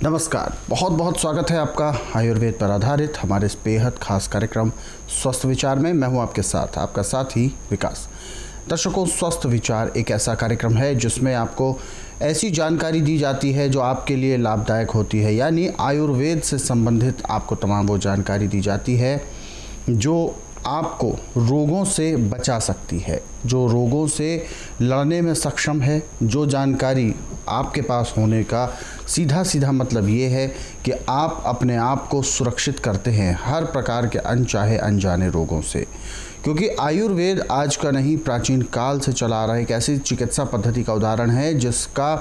नमस्कार, बहुत बहुत स्वागत है आपका आयुर्वेद पर आधारित हमारे इस बेहद खास कार्यक्रम स्वस्थ विचार में। मैं हूं आपके साथ, आपका साथी विकास। दर्शकों, स्वस्थ विचार एक ऐसा कार्यक्रम है जिसमें आपको ऐसी जानकारी दी जाती है जो आपके लिए लाभदायक होती है, यानी आयुर्वेद से संबंधित आपको तमाम वो जानकारी दी जाती है जो आपको रोगों से बचा सकती है, जो रोगों से लड़ने में सक्षम है। जो जानकारी आपके पास होने का सीधा सीधा मतलब ये है कि आप अपने आप को सुरक्षित करते हैं हर प्रकार के अनचाहे अनजाने रोगों से, क्योंकि आयुर्वेद आज का नहीं, प्राचीन काल से चला आ रहा है एक ऐसी चिकित्सा पद्धति का उदाहरण है जिसका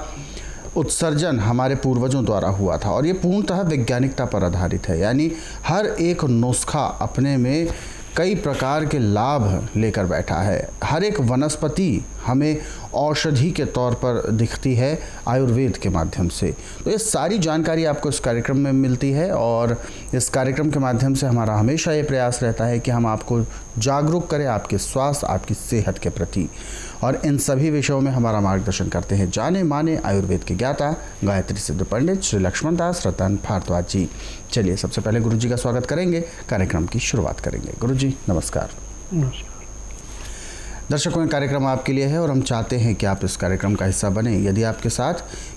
उत्सर्जन हमारे पूर्वजों द्वारा हुआ था और ये पूर्णतः वैज्ञानिकता पर आधारित है। यानी हर एक नुस्खा अपने में कई प्रकार के लाभ लेकर बैठा है। हर एक वनस्पति हमें औषधि के तौर पर दिखती है आयुर्वेद के माध्यम से। तो ये सारी जानकारी आपको इस कार्यक्रम में मिलती है और इस कार्यक्रम के माध्यम से हमारा हमेशा ये प्रयास रहता है कि हम आपको जागरूक करें आपके स्वास्थ्य, आपकी सेहत के प्रति। और इन सभी विषयों में हमारा मार्गदर्शन करते हैं जाने माने आयुर्वेद के ज्ञाता गायत्री सिद्ध पंडित श्री लक्ष्मण दास रतन भारद्वाज जी। चलिए सबसे पहले गुरु जी का स्वागत करेंगे, कार्यक्रम की शुरुआत करेंगे। गुरु जी नमस्कार। नमस्कार। दर्शकों, ये कार्यक्रम आपके लिए है और हम चाहते हैं कि आप इस कार्यक्रम का हिस्सा बने। यदि आपके साथ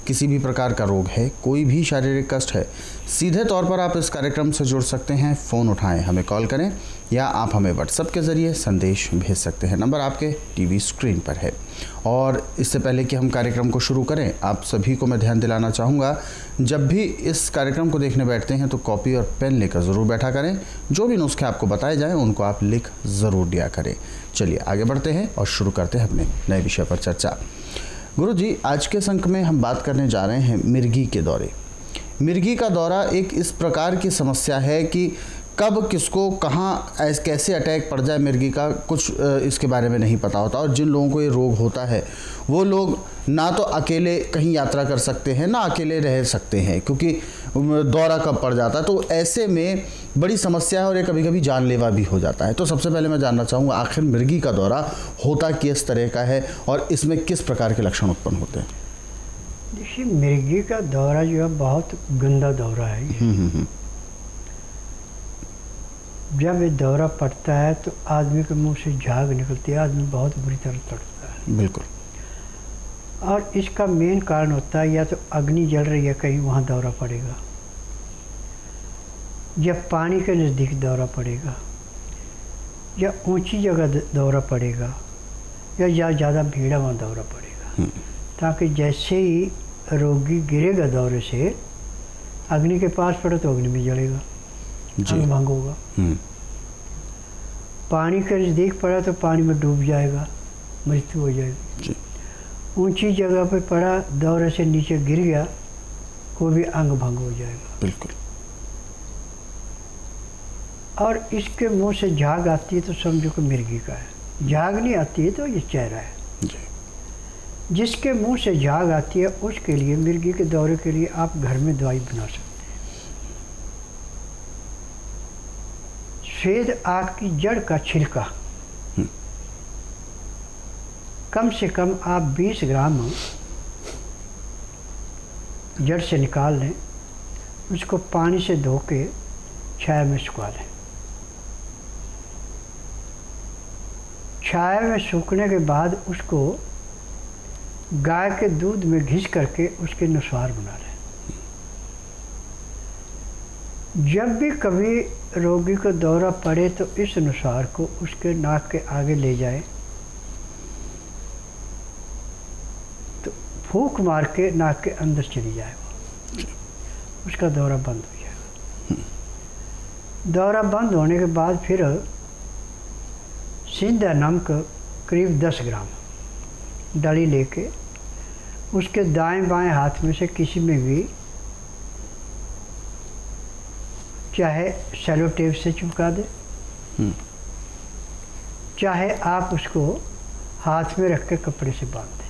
किसी भी प्रकार का रोग है, कोई भी शारीरिक कष्ट है, सीधे तौर पर आप इस कार्यक्रम से जुड़ सकते हैं। फ़ोन उठाएं, हमें कॉल करें या आप हमें व्हाट्सएप के ज़रिए संदेश भेज सकते हैं। नंबर आपके टीवी स्क्रीन पर है। और इससे पहले कि हम कार्यक्रम को शुरू करें, आप सभी को मैं ध्यान दिलाना चाहूँगा, जब भी इस कार्यक्रम को देखने बैठते हैं तो कॉपी और पेन लेकर ज़रूर बैठा करें। जो भी नुस्खे आपको बताए जाएँ उनको आप लिख ज़रूर दिया करें। चलिए आगे बढ़ते हैं और शुरू करते हैं अपने नए विषय पर चर्चा। गुरु जी, आज के अंक में हम बात करने जा रहे हैं मिर्गी के दौरे। मिर्गी का दौरा एक इस प्रकार की समस्या है कि कब किसको कहाँ कैसे अटैक पड़ जाए मिर्गी का कुछ इसके बारे में नहीं पता होता। और जिन लोगों को ये रोग होता है वो लोग ना तो अकेले कहीं यात्रा कर सकते हैं, ना अकेले रह सकते हैं, क्योंकि दौरा कब पड़ जाता है तो ऐसे में बड़ी समस्या है और ये कभी कभी जानलेवा भी हो जाता है। तो सबसे पहले मैं जानना चाहूँगा, आखिर मिर्गी का दौरा होता किस तरह का है और इसमें किस प्रकार के लक्षण उत्पन्न होते हैं? देखिए, मिर्गी का दौरा जो है बहुत गंदा दौरा है। जब ये दौरा पड़ता है तो आदमी के मुंह से झाग निकलती है, आदमी बहुत बुरी तरह तड़पता है। बिल्कुल। और इसका मेन कारण होता है या तो अग्नि जल रही है कहीं, वहाँ दौरा पड़ेगा, या पानी के नज़दीक दौरा पड़ेगा, या ऊंची जगह दौरा पड़ेगा, या जहाँ ज़्यादा भीड़ है वहाँ दौरा पड़ेगा। ताकि जैसे ही रोगी गिरेगा दौरे से, अग्नि के पास पड़े तो अग्नि में जलेगा, अंग भंग होगा। पानी के नज़दीक पड़ा तो पानी में डूब जाएगा, मृत्यु हो जाएगी। ऊंची जगह पे पड़ा, दौरे से नीचे गिर गया, कोई भी अंग भंग हो जाएगा। बिल्कुल। और इसके मुंह से झाग आती है तो समझो कि मिर्गी का है। झाग नहीं आती है तो ये चेहरा है। जिसके मुंह से झाग आती है उसके लिए, मिर्गी के दौरे के लिए आप घर में दवाई बना सकते हैं। स्वेद आग की जड़ का छिलका कम से कम आप 20 ग्राम जड़ से निकाल लें, उसको पानी से धो के छाया में सुखा लें। छाया में सूखने के बाद उसको गाय के दूध में घिस करके उसके नस्वार बना लें। जब भी कभी रोगी को दौरा पड़े तो इस नुस्वार को उसके नाक के आगे ले जाए तो फूंक मार के नाक के अंदर चली जाए, उसका दौरा बंद हो जाएगा। दौरा बंद होने के बाद फिर सिंधा नमक करीब 10 ग्राम डली लेके उसके दाएं बाएं हाथ में से किसी में भी, चाहे सेलो टेप से चिपका दे, चाहे आप उसको हाथ में रख के कपड़े से बांध दें।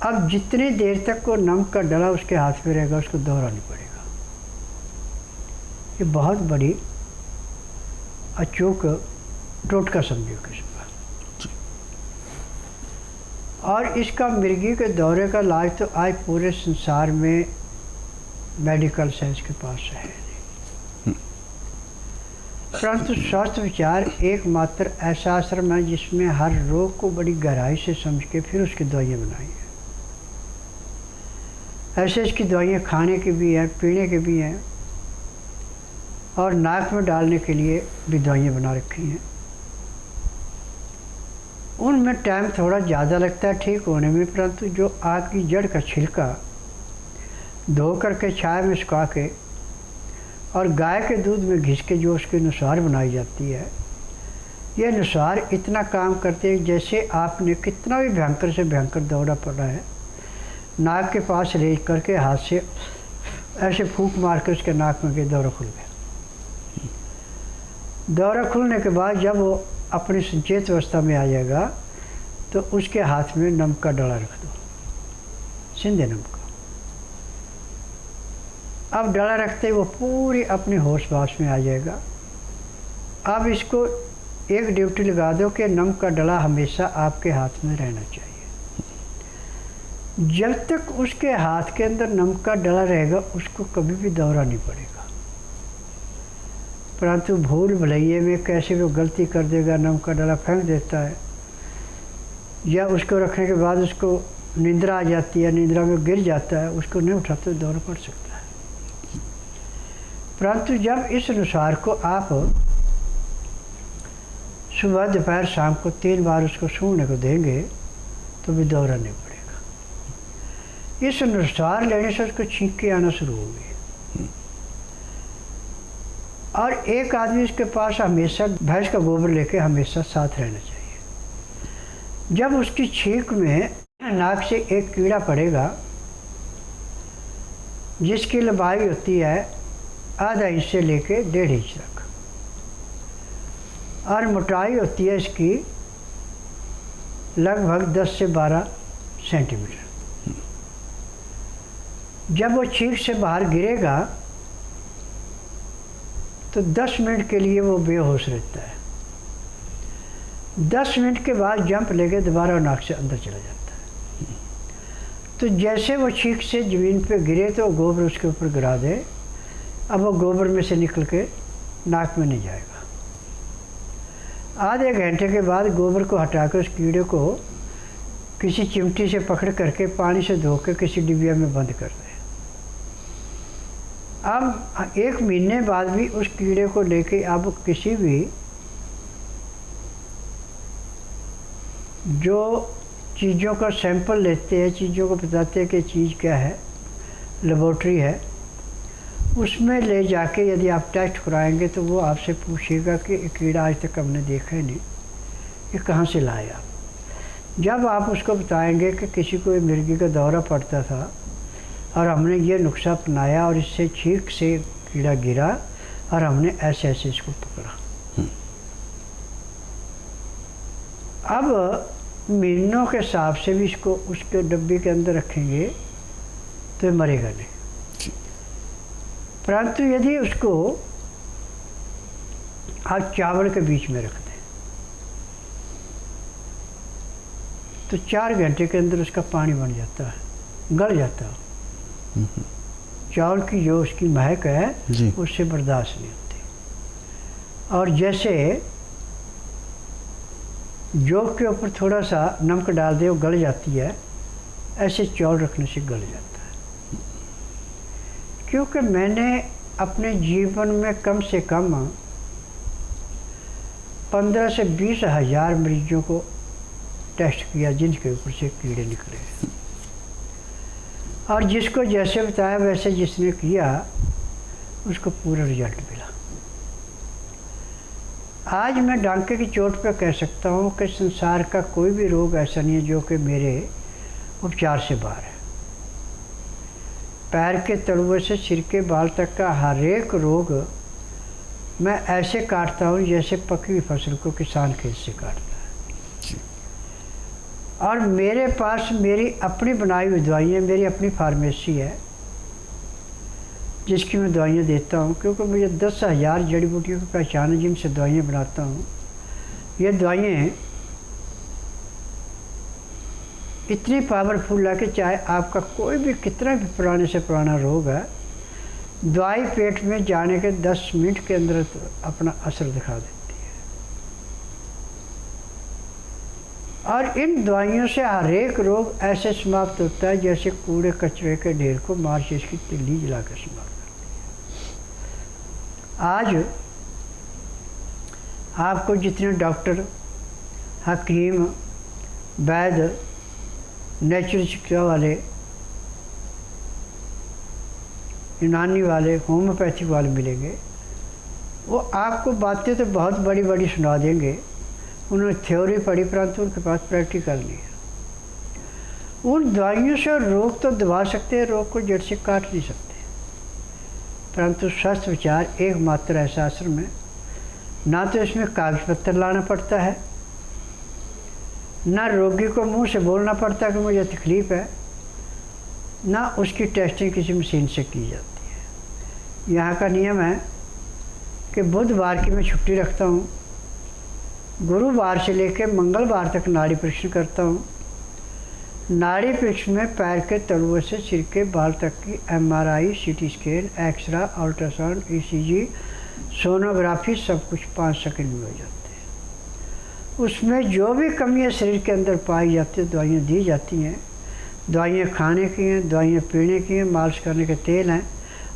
अब जितनी देर तक वो नमक का डला उसके हाथ में रहेगा उसको दौरा नहीं पड़ेगा। ये बहुत बड़ी अचूक टोटका समझो किस्म। और इसका मिर्गी के दौरे का इलाज तो आज पूरे संसार में मेडिकल साइंस के पास है नहीं। परंतु स्वास्थ्य विचार एकमात्र ऐसा आश्रम है जिसमें हर रोग को बड़ी गहराई से समझ के फिर उसकी दवाइयाँ बनाई हैं। ऐसे इसकी दवाइयाँ खाने की भी हैं, पीने की भी हैं, और नाक में डालने के लिए भी दवाइयाँ बना रखी हैं। उनमें टाइम थोड़ा ज़्यादा लगता है ठीक होने में, परंतु जो आग की जड़ का छिलका धो करके छाया में सुखा के और गाय के दूध में घिस के जो उसकी नुसार बनाई जाती है, यह नुसार इतना काम करते हैं जैसे आपने कितना भी भयंकर से भयंकर दौरा पड़ा है, नाक के पास ले करके हाथ से ऐसे फूंक मार के उसके नाक में के दौरा खुल गया। दौरा खुलने के बाद जब वो अपनी संचेत अवस्था में आ जाएगा तो उसके हाथ में नमक का डला रख दो, सिंधे नमक का। अब डला रखते ही वो पूरी अपनी होश बाश में आ जाएगा। अब इसको एक ड्यूटी लगा दो कि नमक का डला हमेशा आपके हाथ में रहना चाहिए। जब तक उसके हाथ के अंदर नमक का डला रहेगा उसको कभी भी दौरा नहीं पड़ेगा। परंतु भूल भुलैये में कैसे वो गलती कर देगा, नमक का डला फेंक देता है, या उसको रखने के बाद उसको निंद्रा आ जाती है, निंद्रा में गिर जाता है, उसको नहीं उठाते तो दौरा पड़ सकता है। परंतु जब इस अनुसार को आप सुबह दोपहर शाम को 3 बार उसको सूंघने को देंगे तो भी दौरा नहीं पड़ेगा। इस अनुसार लेने से उसको छींके आना शुरू होगी। और एक आदमी इसके पास हमेशा भैंस का गोबर लेके हमेशा साथ रहना चाहिए। जब उसकी छींक में नाक से एक कीड़ा पड़ेगा जिसकी लंबाई होती है आधा इंच से लेके 1.5 इंच तक, और मोटाई होती है इसकी लगभग 10 से 12 सेंटीमीटर। जब वो छींक से बाहर गिरेगा तो 10 मिनट के लिए वो बेहोश रहता है। 10 मिनट के बाद जंप लेके दोबारा नाक से अंदर चला जाता है। तो जैसे वो छींक से ज़मीन पे गिरे तो गोबर उसके ऊपर गिरा दे, अब वो गोबर में से निकल के नाक में नहीं जाएगा। आधे घंटे के बाद गोबर को हटा कर उस कीड़े को किसी चिमटी से पकड़ करके पानी से धो के किसी डिबिया में बंद कर दे। अब 1 महीने बाद भी उस कीड़े को लेके आप किसी भी जो चीज़ों का सैंपल लेते हैं, चीज़ों को बताते हैं कि चीज़ क्या है, लेबोरेटरी है, उसमें ले जाके यदि आप टेस्ट कराएंगे तो वो आपसे पूछेगा कि ये कीड़ा आज तक हमने देखा ही नहीं, ये कहाँ से लाया। जब आप उसको बताएंगे कि किसी को मिर्गी का दौरा पड़ता था और हमने ये नुस्खा अपनाया और इससे छींक से कीड़ा गिरा और हमने ऐसे ऐसे इसको पकड़ा। अब महीनों के हिसाब से भी इसको उसके डब्बे के अंदर रखेंगे तो ये मरेगा नहीं। परंतु यदि उसको आप चावल के बीच में रख दें तो 4 घंटे के अंदर उसका पानी बन जाता है, गल जाता है। चावल की जो उसकी महक है उससे बर्दाश्त नहीं होती। और जैसे जोक के ऊपर थोड़ा सा नमक डाल दे वो गल जाती है, ऐसे चावल रखने से गल जाता है। क्योंकि मैंने अपने जीवन में कम से कम 15 से 20 हज़ार मरीजों को टेस्ट किया जिनके ऊपर से कीड़े निकले, और जिसको जैसे बताया वैसे जिसने किया उसको पूरा रिजल्ट मिला। आज मैं डांके की चोट पर कह सकता हूँ कि संसार का कोई भी रोग ऐसा नहीं है जो कि मेरे उपचार से बाहर है। पैर के तलुए से सिर के बाल तक का हर एक रोग मैं ऐसे काटता हूँ जैसे पकी हुई फसल को किसान खेत से काटता है। और मेरे पास मेरी अपनी बनाई हुई दवाइयाँ, मेरी अपनी फार्मेसी है जिसकी मैं दवाइयाँ देता हूँ, क्योंकि मुझे 10,000 जड़ी बूटियों की पहचान है जिनसे दवाइयाँ बनाता हूँ। ये दवाइयाँ इतनी पावरफुल है कि चाहे आपका कोई भी कितना भी पुराने से पुराना रोग है दवाई पेट में जाने के 10 मिनट के अंदर अपना असर दिखा देती है। और इन दवाइयों से हर एक रोग ऐसे समाप्त होता है जैसे कूड़े कचरे के ढेर को माचिस की तिल्ली जलाकर समाप्त करती है। आज आपको जितने डॉक्टर, हकीम, वैद्य, नेचुरल चिकित्सा वाले, यूनानी वाले, होम्योपैथिक वाले मिलेंगे, वो आपको बातें तो बहुत बड़ी बड़ी सुना देंगे, उन्होंने थ्योरी पढ़ी परंतु उनके पास प्रैक्टिकल नहीं है। उन दवाइयों से रोग तो दबा सकते हैं, रोग को जड़ से काट नहीं सकते, परंतु स्वस्थ विचार एकमात्र ऐसा आश्रम है, ना तो इसमें कागज पत्तर लाना पड़ता है, ना रोगी को मुंह से बोलना पड़ता कि मुझे तकलीफ़ है, ना उसकी टेस्टिंग किसी मशीन से की जाती है। यहाँ का नियम है कि बुधवार की मैं छुट्टी रखता हूँ, गुरुवार से लेकर मंगलवार तक नाड़ी परीक्षण करता हूँ। नाड़ी परीक्षण में पैर के तलुओं से सिर के बाल तक की MRI, CT scan, x-ray, ultrasound, ECG, sonography सब कुछ 5 सेकंड में हो जाते हैं। उसमें जो भी कमियाँ शरीर के अंदर पाई जाती है दवाइयाँ दी जाती हैं। दवाइयाँ खाने की हैं, दवाइयाँ पीने की हैं, मालिश करने के तेल हैं,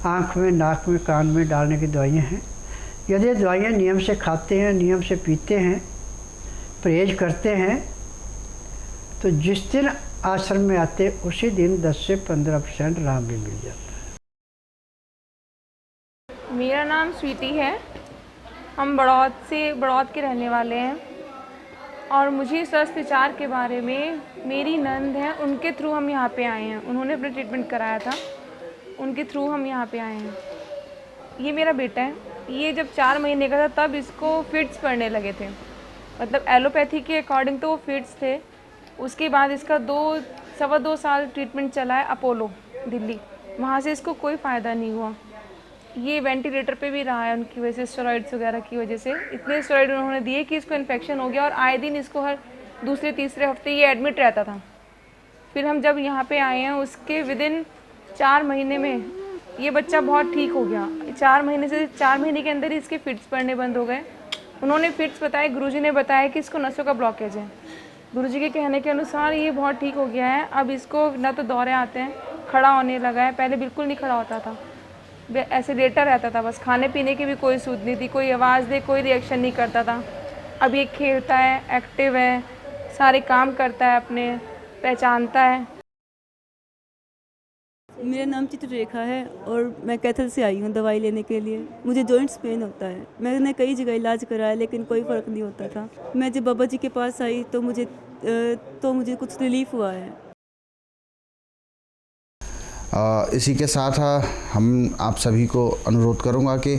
आँख में, नाक में, कान में डालने की दवाइयाँ हैं। यदि दवाइयाँ नियम से खाते हैं, नियम से पीते हैं, परहेज करते हैं, तो जिस दिन आश्रम में आते उसी दिन 10 से 15% आराम भी मिल जाता है। मेरा नाम स्वीटी है। हम बड़ौद के रहने वाले हैं और मुझे स्वस्थ विचार के बारे में मेरी नंद है, उनके थ्रू हम यहाँ पे आए हैं। उन्होंने अपना ट्रीटमेंट कराया था, उनके थ्रू हम यहाँ पे आए हैं। ये मेरा बेटा है, ये जब 4 महीने का था तब इसको फिट्स पड़ने लगे थे। मतलब एलोपैथी के अकॉर्डिंग तो वो फिट्स थे। उसके बाद इसका 2-2.25 साल ट्रीटमेंट चला है अपोलो दिल्ली, वहाँ से इसको कोई फ़ायदा नहीं हुआ। ये वेंटिलेटर पे भी रहा है उनकी वजह से, स्टेरॉइड्स वगैरह की वजह से। इतने स्टेरॉइड उन्होंने दिए कि इसको इन्फेक्शन हो गया और आए दिन इसको हर दूसरे-तीसरे हफ्ते ये एडमिट रहता था। फिर हम जब यहाँ पे आए हैं उसके विदिन 4 महीने में ये बच्चा बहुत ठीक हो गया। 4 महीने के अंदर ही इसके फिट्स पड़ने बंद हो गए। उन्होंने फिट्स बताए, गुरुजी ने बताया कि इसको नसों का ब्लॉकेज है। गुरुजी के कहने के अनुसार ये बहुत ठीक हो गया है। अब इसको ना तो दौरे आते हैं, खड़ा होने लगा है, पहले बिल्कुल नहीं खड़ा होता था, ऐसे लेटा रहता था बस। खाने पीने की भी कोई सूझ नहीं थी, कोई आवाज़ दे कोई रिएक्शन नहीं करता था। अब ये खेलता है, एक्टिव है, सारे काम करता है, अपने पहचानता है। मेरा नाम चित्ररेखा है और मैं कैथल से आई हूँ दवाई लेने के लिए। मुझे जॉइंट्स पेन होता है। मैंने कई जगह इलाज कराया लेकिन कोई फ़र्क नहीं होता था। मैं जब बाबा जी के पास आई तो मुझे कुछ रिलीफ हुआ है। इसी के साथ हम आप सभी को अनुरोध करूंगा कि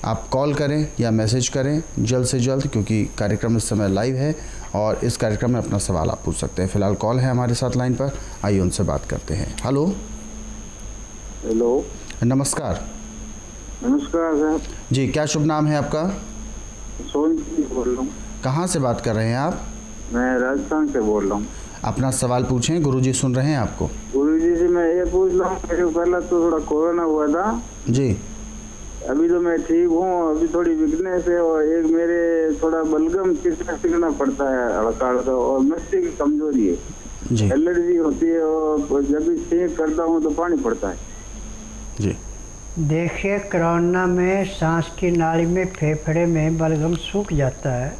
आप कॉल करें या मैसेज करें जल्द से जल्द, क्योंकि कार्यक्रम इस समय लाइव है और इस कार्यक्रम में अपना सवाल आप पूछ सकते हैं। फ़िलहाल कॉल है हमारे साथ लाइन पर, आइए उनसे बात करते हैं। हेलो। हेलो, नमस्कार। नमस्कार सर जी, क्या शुभ नाम है आपका? सोन जी बोल रहा हूँ। कहाँ से बात कर रहे हैं आप? मैं राजस्थान से बोल रहा हूँ। अपना सवाल पूछें, गुरुजी सुन रहे हैं आपको। गुरुजी से मैं ये पूछ रहा हूँ, मेरे पहला तो थोड़ा कोरोना हुआ था जी। अभी तो मैं ठीक हूँ। अभी थोड़ी वीकनेस है और एक मेरे थोड़ा बलगम चिकना पड़ता है हल्का हल्का, और मिट्टी की कमजोरी है जी एलर्जी होती है, और जब भी सेक करता हूँ तो पानी पड़ता है जी। देखिए, कोरोना में सांस की नाली में, फेफड़े में बलगम सूख जाता है।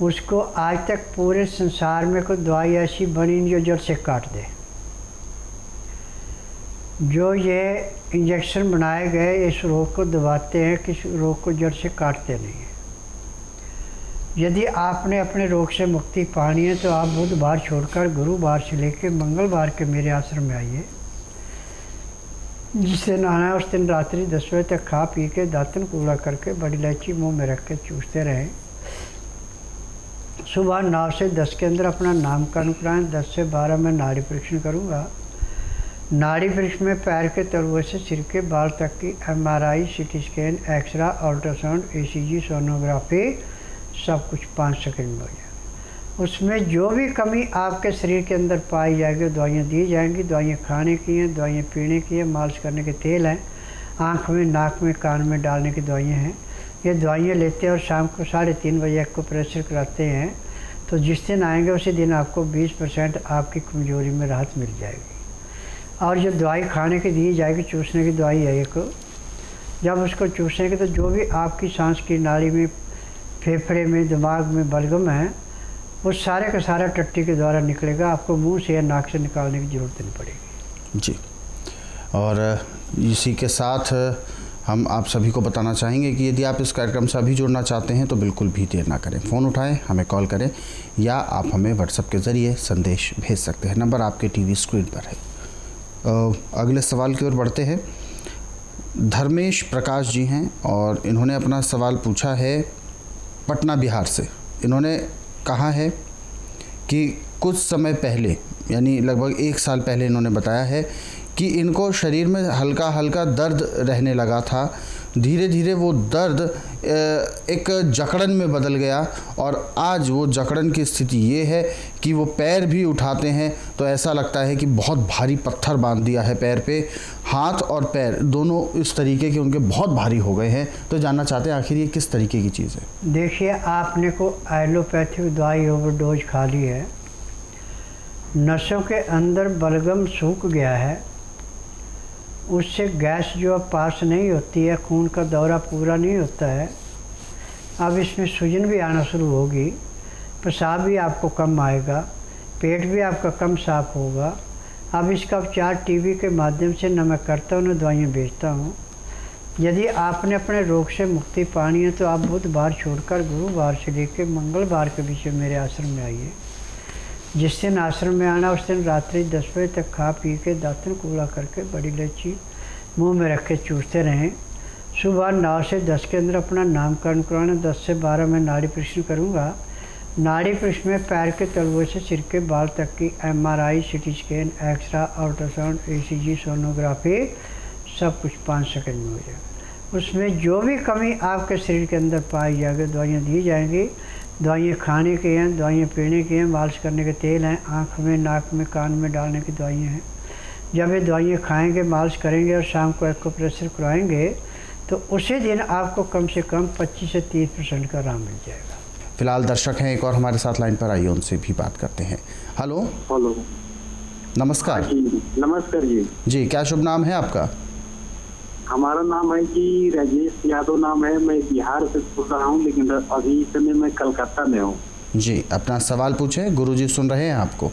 उसको आज तक पूरे संसार में कोई दवाई ऐसी बनी नहीं जो जड़ से काट दे। जो ये इंजेक्शन बनाए गए इस रोग को दबाते हैं, किस रोग को जड़ से काटते नहीं हैं। यदि आपने अपने रोग से मुक्ति पानी है तो आप बुधवार छोड़कर गुरुवार से लेकर मंगलवार के मेरे आश्रम में आइए। जिस दिन आना है उस दिन रात्रि 10 बजे तक खा पी के दातन कूड़ा करके बड़ी इलायची मुंह में रख के चूसते रहें। सुबह 9 से 10 के अंदर अपना नामकरण कराएं। 10 से 12 में नाड़ी परीक्षण करूँगा। नाड़ी परीक्षण में पैर के तलुए से सिर के बाल तक की MRI, CT scan, x-ray, ultrasound, ECG, sonography सब कुछ 5 सेकंड में हो जाएगा। उसमें जो भी कमी आपके शरीर के अंदर पाई जाएगी दवाइयाँ दी जाएंगी। दवाइयाँ खाने की हैं, दवाइयाँ पीने की हैं, मालिश करने के तेल हैं, आँख में, नाक में, कान में डालने की दवाइयाँ हैं। ये दवाइयाँ लेते हैं और शाम को 3:30 बजे को प्रेशर कराते हैं। तो जिस दिन आएंगे उसी दिन आपको 20% आपकी कमजोरी में राहत मिल जाएगी। और जो दवाई खाने की दी जाएगी, चूसने की दवाई है एक, जब उसको चूसेंगे तो जो भी आपकी सांस की नाली में, फेफड़े में, दिमाग में बलगम है, वो सारे का सारा टट्टी के द्वारा निकलेगा। आपको मुंह से या नाक से निकालने की ज़रूरत नहीं पड़ेगी जी। और इसी के साथ हम आप सभी को बताना चाहेंगे कि यदि आप इस कार्यक्रम से अभी जुड़ना चाहते हैं तो बिल्कुल भी देर ना करें, फ़ोन उठाएं, हमें कॉल करें या आप हमें व्हाट्सएप के ज़रिए संदेश भेज सकते हैं। नंबर आपके टीवी स्क्रीन पर है। अगले सवाल की ओर बढ़ते हैं। धर्मेश प्रकाश जी हैं और इन्होंने अपना सवाल पूछा है पटना, बिहार से। इन्होंने कहा है कि कुछ समय पहले, यानी लगभग 1 साल पहले, इन्होंने बताया है कि इनको शरीर में हल्का हल्का दर्द रहने लगा था। धीरे धीरे वो दर्द एक जकड़न में बदल गया और आज वो जकड़न की स्थिति ये है कि वो पैर भी उठाते हैं तो ऐसा लगता है कि बहुत भारी पत्थर बांध दिया है पैर पे। हाथ और पैर दोनों इस तरीके के उनके बहुत भारी हो गए हैं। तो जानना चाहते हैं आखिर ये किस तरीके की चीज़ है। देखिए, आपने को एलोपैथिक दवाई ओवरडोज खा ली है, नसों के अंदर बलगम सूख गया है, उससे गैस जो पास नहीं होती है, खून का दौरा पूरा नहीं होता है। अब इसमें सूजन भी आना शुरू होगी, पेशाब भी आपको कम आएगा, पेट भी आपका कम साफ होगा। अब इसका उपचार टीवी के माध्यम से न मैं करता हूँ न दवाइयाँ बेचता हूँ। यदि आपने अपने रोग से मुक्ति पानी है तो आप बुधवार छोड़कर गुरुवार से लेकर मंगलवार के बीच में मेरे आश्रम में आइए। जिस दिन आश्रम में आना उस दिन रात्रि 10 बजे तक खा पी के दातन कूड़ा करके बड़ी इलायची मुंह में रख के चूसते रहें। सुबह 9 से 10 के अंदर अपना नामकरण करवाना। 10 से 12 में नाड़ी परीक्षण करूँगा। नाड़ी परीक्षण में पैर के तलवे से सिर के बाल तक की MRI, CT scan, x-ray, ultrasound, ECG, sonography सब कुछ 5 सेकंड में हो जाएगा। उसमें जो भी कमी आपके शरीर के अंदर पाई जाएगी दवाइयाँ दी जाएंगी। दवाइयाँ खाने की हैं, दवाइयाँ पीने की हैं, मालिश करने के तेल हैं, आँख में, नाक में, कान में डालने की दवाइयाँ हैं। जब ये दवाइयाँ खाएंगे, मालिश करेंगे और शाम को एक्यूप्रेशर करवाएंगे तो उसी दिन आपको कम से कम 25 से 30% का आराम मिल जाएगा। फिलहाल दर्शक हैं एक और हमारे साथ लाइन पर, आइए उनसे भी बात करते हैं। हेलो। हेलो, नमस्कार जी। नमस्कार जी। जी, क्या शुभ नाम है आपका? हमारा नाम है जी राजेश यादव नाम है। मैं बिहार से बोल रहा हूँ, लेकिन अभी इस समय मैं कलकत्ता में हूँ। जी, अपना सवाल पूछें, गुरुजी सुन रहे हैं आपको।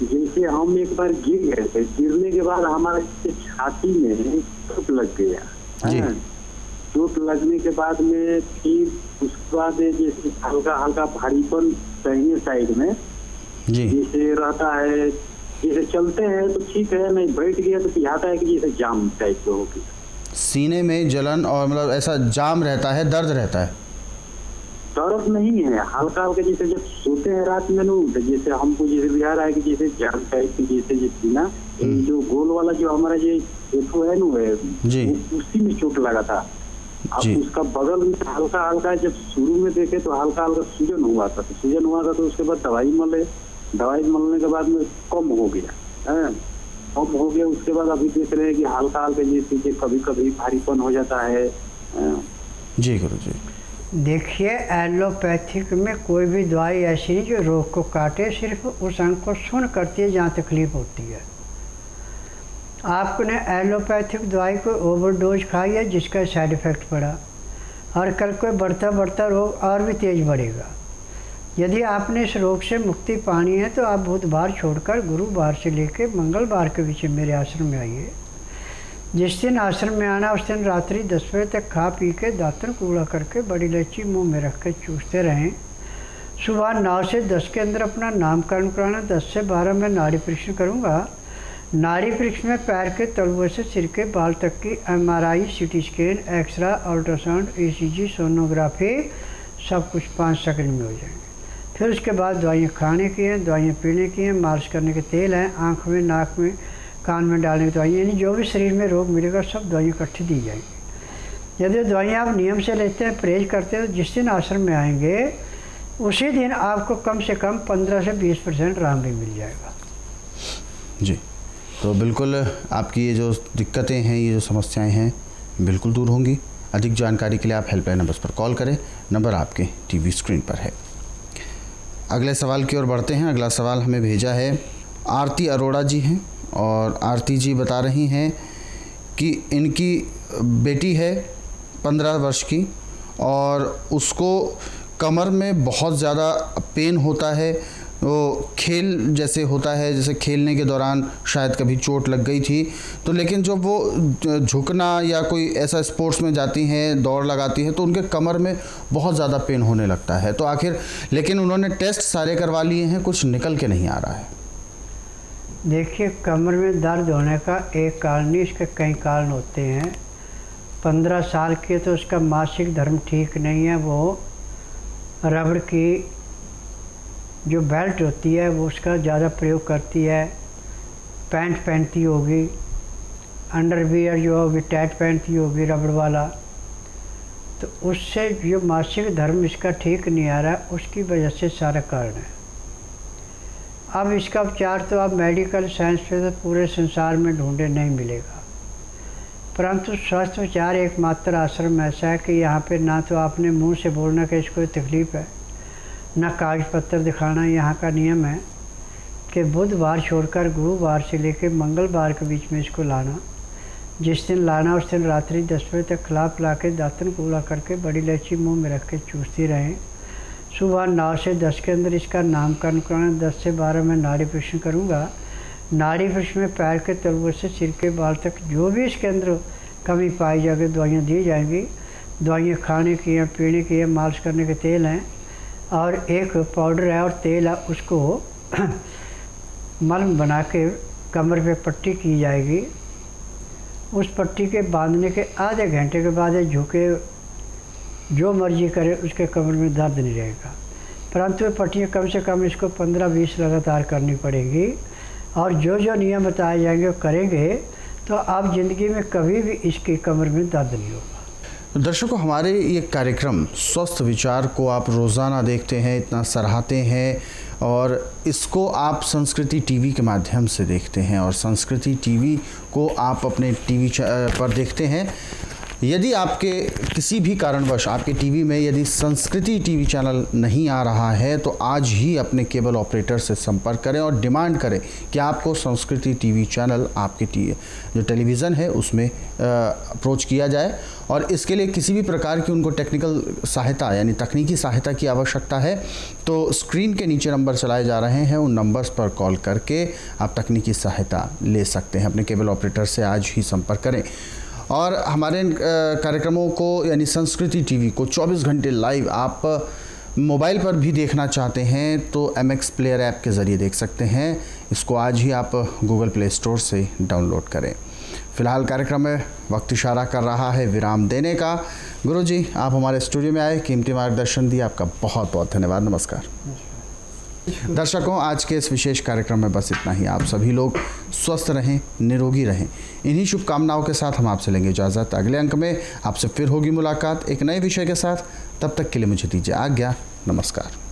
जैसे हम एक बार गिर गए थे, गिरने के बाद हमारे छाती में चोट लग गया। जी। चोट लगने के बाद में फिर उसके बाद जैसे हल्का हल्का भारीपन दाहिने साइड में जी जैसे रहता है। जैसे चलते हैं तो ठीक है, नहीं बैठ गया तो पिहाता है कि जैसे जाम टाइप का हो गया। सीने में जलन और मतलब ऐसा जाम रहता है, दर्द रहता है? दर्द नहीं है, हल्का हल्का जैसे जब सोते हैं रात में नो, जैसे हमको जैसे बिहार आए कि जैसे जाम टाइप की जैसे ना जो गोल वाला जो हमारा जो है नो है जी, उसी में चोट लगा था। अब उसका बगल में हल्का हल्का जब शुरू में देखे तो हल्का हल्का सूजन हुआ था। तो उसके बाद दवाई मलने के बाद में कम हो गया है, कम हो गया। उसके बाद अभी देख रहे हैं कि हल्का हल्का जैसे कभी कभी भारीपन हो जाता है। जी गुरु जी। देखिए, एलोपैथिक में कोई भी दवाई ऐसी नहीं जो रोग को काटे, सिर्फ उस अंग को सुन करती है जहाँ तकलीफ होती है। आपने एलोपैथिक दवाई को ओवरडोज खाई है जिसका साइड इफ़ेक्ट पड़ा, और कल कोई बढ़ता बढ़ता रोग और भी तेज़ बढ़ेगा। यदि आपने इस रोग से मुक्ति पानी है तो आप बुधवार छोड़कर गुरुवार से लेकर मंगलवार के बीच मेरे आश्रम में आइए। जिस दिन आश्रम में आना उस दिन रात्रि 10 बजे तक खा पी के दातन कूड़ा करके बड़ी इलायची मुंह में रख के चूसते रहें। सुबह 9 से 10 के अंदर अपना नामकरण कराना। 10 से 12 में नाड़ी परीक्षण करूँगा। नाड़ी परीक्षण में पैर के तलुए से सिर के बाल तक की MRI, CT scan, x-ray, ultrasound, ECG, sonography सब कुछ 5 सेकंड में हो जाएंगे। फिर उसके बाद दवाइयाँ खाने की हैं, दवाइयाँ पीने की हैं, मालिश करने के तेल हैं, आँख में, नाक में, कान में डालने की दवाइयाँ, यानी जो भी शरीर में रोग मिलेगा सब दवाइयाँ इकट्ठी दी जाएंगी। यदि दवाइयाँ आप नियम से लेते हैं, परहेज करते हैं, तो जिस दिन आश्रम में आएंगे उसी दिन आपको कम से कम 15 से 20% आराम भी मिल जाएगा। जी, तो बिल्कुल आपकी ये जो दिक्कतें हैं, ये जो समस्याएं हैं, बिल्कुल दूर होंगी। अधिक जानकारी के लिए आप हेल्पलाइन नंबर्स पर कॉल करें, नंबर आपके टीवी स्क्रीन पर है। अगले सवाल की ओर बढ़ते हैं। अगला सवाल हमें भेजा है आरती अरोड़ा जी हैं, और आरती जी बता रही हैं कि इनकी बेटी है 15 वर्ष की, और उसको कमर में बहुत ज़्यादा पेन होता है। वो खेल जैसे होता है, जैसे खेलने के दौरान शायद कभी चोट लग गई थी, तो लेकिन जब वो झुकना या कोई ऐसा स्पोर्ट्स में जाती हैं, दौड़ लगाती हैं, तो उनके कमर में बहुत ज़्यादा पेन होने लगता है। तो आखिर लेकिन उन्होंने टेस्ट सारे करवा लिए हैं, कुछ निकल के नहीं आ रहा है। देखिए, कमर में दर्द होने का एक कारण नहीं, इसके कई कारण होते हैं। 15 साल की तो उसका मासिक धर्म ठीक नहीं है। वो रबड़ की जो बेल्ट होती है वो उसका ज़्यादा प्रयोग करती है, पैंट पहनती होगी, अंडरवियर जो होगी टाइट पहनती होगी रबड़ वाला, तो उससे जो मासिक धर्म इसका ठीक नहीं आ रहा है, उसकी वजह से सारा कारण है। अब इसका उपचार तो आप मेडिकल साइंस पे तो पूरे संसार में ढूंढे नहीं मिलेगा, परंतु स्वस्थ विचार एकमात्र आश्रम ऐसा है कि यहाँ पे ना तो आपने मुंह से बोलना कि इसको तकलीफ़ है, ना कागज पत्र दिखाना। यहाँ का नियम है कि बुधवार छोड़कर गुरुवार से लेकर मंगलवार के बीच में इसको लाना। जिस दिन लाना उस दिन रात्रि 10 बजे तक खिला पिला के दातन कूला करके बड़ी इलायची मुंह में रख के चूसती रहें। सुबह 9 से 10 के अंदर इसका नामकरण कराना। 10 से 12 में नाड़ी परीक्षण करूँगा। नाड़ी परीक्षण में पैर के तलवे से सिर के बाल तक जो भी इसके अंदर कमी पाई जाएगी दवाइयाँ दी जाएंगी। दवाइयाँ खाने की हैं, पीने की हैं, मालिश करने के तेल हैं, और एक पाउडर है और तेल है, उसको मलम बना के कमर पे पट्टी की जाएगी। उस पट्टी के बांधने के आधे घंटे के बाद झुके जो मर्जी करे उसके कमर में दर्द नहीं रहेगा। परंतु ये पट्टियाँ कम से कम इसको 15-20 लगातार करनी पड़ेगी, और जो जो नियम बताए जाएंगे वो करेंगे तो आप ज़िंदगी में कभी भी इसकी कमर में दर्द नहीं होगा। दर्शकों, हमारे ये कार्यक्रम स्वस्थ विचार को आप रोज़ाना देखते हैं, इतना सराहते हैं, और इसको आप संस्कृति टीवी के माध्यम से देखते हैं, और संस्कृति टीवी को आप अपने टीवी पर देखते हैं। यदि आपके किसी भी कारणवश आपके टीवी में यदि संस्कृति टीवी चैनल नहीं आ रहा है, तो आज ही अपने केबल ऑपरेटर से संपर्क करें और डिमांड करें कि आपको संस्कृति टीवी चैनल आपके जो टेलीविज़न है उसमें अप्रोच किया जाए। और इसके लिए किसी भी प्रकार की उनको टेक्निकल सहायता यानी तकनीकी सहायता की आवश्यकता है, तो स्क्रीन के नीचे नंबर चलाए जा रहे हैं, उन नंबर्स पर कॉल करके आप तकनीकी सहायता ले सकते हैं। अपने केबल ऑपरेटर से आज ही संपर्क करें। और हमारे कार्यक्रमों को यानी संस्कृति टीवी को 24 घंटे लाइव आप मोबाइल पर भी देखना चाहते हैं तो MX प्लेयर ऐप के ज़रिए देख सकते हैं। इसको आज ही आप गूगल प्ले स्टोर से डाउनलोड करें। फ़िलहाल कार्यक्रम में वक्त इशारा कर रहा है विराम देने का। गुरुजी, आप हमारे स्टूडियो में आए, कीमती मार्गदर्शन दिया, आपका बहुत बहुत धन्यवाद। नमस्कार। दर्शकों, आज के इस विशेष कार्यक्रम में बस इतना ही। आप सभी लोग स्वस्थ रहें, निरोगी रहें, इन्हीं शुभकामनाओं के साथ हम आपसे लेंगे इजाज़त। अगले अंक में आपसे फिर होगी मुलाकात एक नए विषय के साथ। तब तक के लिए मुझे दीजिए आज्ञा। नमस्कार।